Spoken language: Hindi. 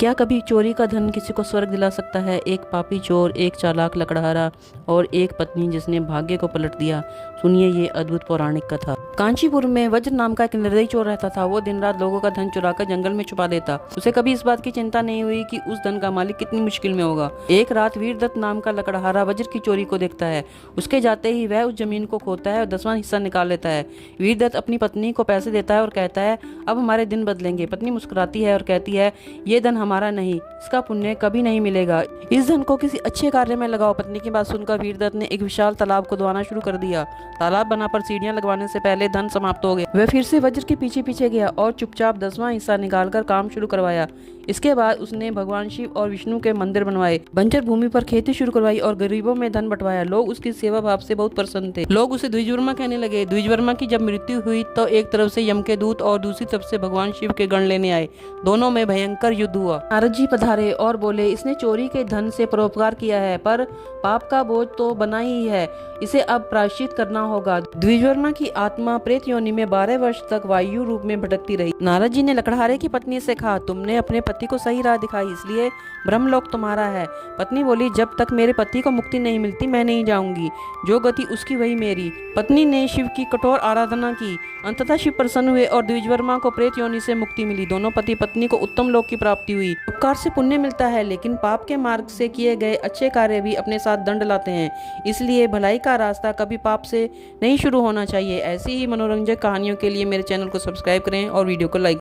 क्या कभी चोरी का धन किसी को स्वर्ग दिला सकता है? एक पापी चोर, एक चालाक लकड़हारा और एक पत्नी जिसने भाग्य को पलट दिया। सुनिए ये अद्भुत पौराणिक कथा। कांचीपुर में वज्र नाम का एक निर्दयी चोर रहता था। वो दिन रात लोगों का धन चुराकर जंगल में छुपा देता। उसे कभी इस बात की चिंता नहीं हुई कि उस धन का मालिक कितनी मुश्किल में होगा। एक रात वीरदत्त नाम का लकड़हारा वज्र की चोरी को देखता है। उसके जाते ही वह उस जमीन को खोदता है और 10वां हिस्सा निकाल लेता है। वीरदत्त अपनी पत्नी को पैसे देता है और कहता है, अब हमारे दिन बदलेंगे। पत्नी मुस्कुराती है और कहती है, ये धन हमारा नहीं, इसका पुण्य कभी नहीं मिलेगा। इस धन को किसी अच्छे कार्य में लगाओ। पत्नी की बात सुनकर वीरदत्त ने एक विशाल तालाब खुदवाना शुरू कर दिया। तालाब बनाकर सीढ़ियां लगवाने से पहले धन समाप्त हो गया। वह फिर से वज्र के पीछे पीछे गया और चुपचाप 10वां हिस्सा निकालकर काम शुरू करवाया। इसके बाद उसने भगवान शिव और विष्णु के मंदिर बनवाए, बंजर भूमि पर खेती शुरू करवाई और गरीबों में धन बंटवाया। लोग उसकी सेवा भाव से बहुत प्रसन्न थे। लोग उसे द्विजवर्मा कहने लगे। द्विजवर्मा की जब मृत्यु हुई तो एक तरफ से यम के दूत और दूसरी तरफ से भगवान शिव के गण लेने आए। दोनों में भयंकर युद्ध हुआ। नारद जी पधारे और बोले, इसने चोरी के धन से परोपकार किया है, पर पाप का बोझ तो बना ही है, इसे अब प्रायश्चित करना होगा। द्विजवर्मा की आत्मा प्रेत योनि में 12 वर्ष तक वायु रूप में भटकती रही। नारद जी ने लकड़हारे की पत्नी से कहा, तुमने अपने पति को सही राह दिखाई, इसलिए ब्रह्मलोक तुम्हारा है। पत्नी बोली, जब तक मेरे पति को मुक्ति नहीं मिलती मैं नहीं जाऊंगी। जो गति उसकी वही मेरी। पत्नी ने शिव की कठोर आराधना की। अंततः शिव प्रसन्न हुए और द्विजवर्मा को प्रेत योनि से मुक्ति मिली। दोनों पति पत्नी को उत्तम लोक की प्राप्ति हुई। उपकार से पुण्य मिलता है, लेकिन पाप के मार्ग से किए गए अच्छे कार्य भी अपने साथ दंड लाते हैं। इसलिए भलाई का रास्ता कभी पाप से नहीं शुरू होना चाहिए। ऐसी ही मनोरंजक कहानियों के लिए मेरे चैनल को सब्सक्राइब करें और वीडियो को लाइक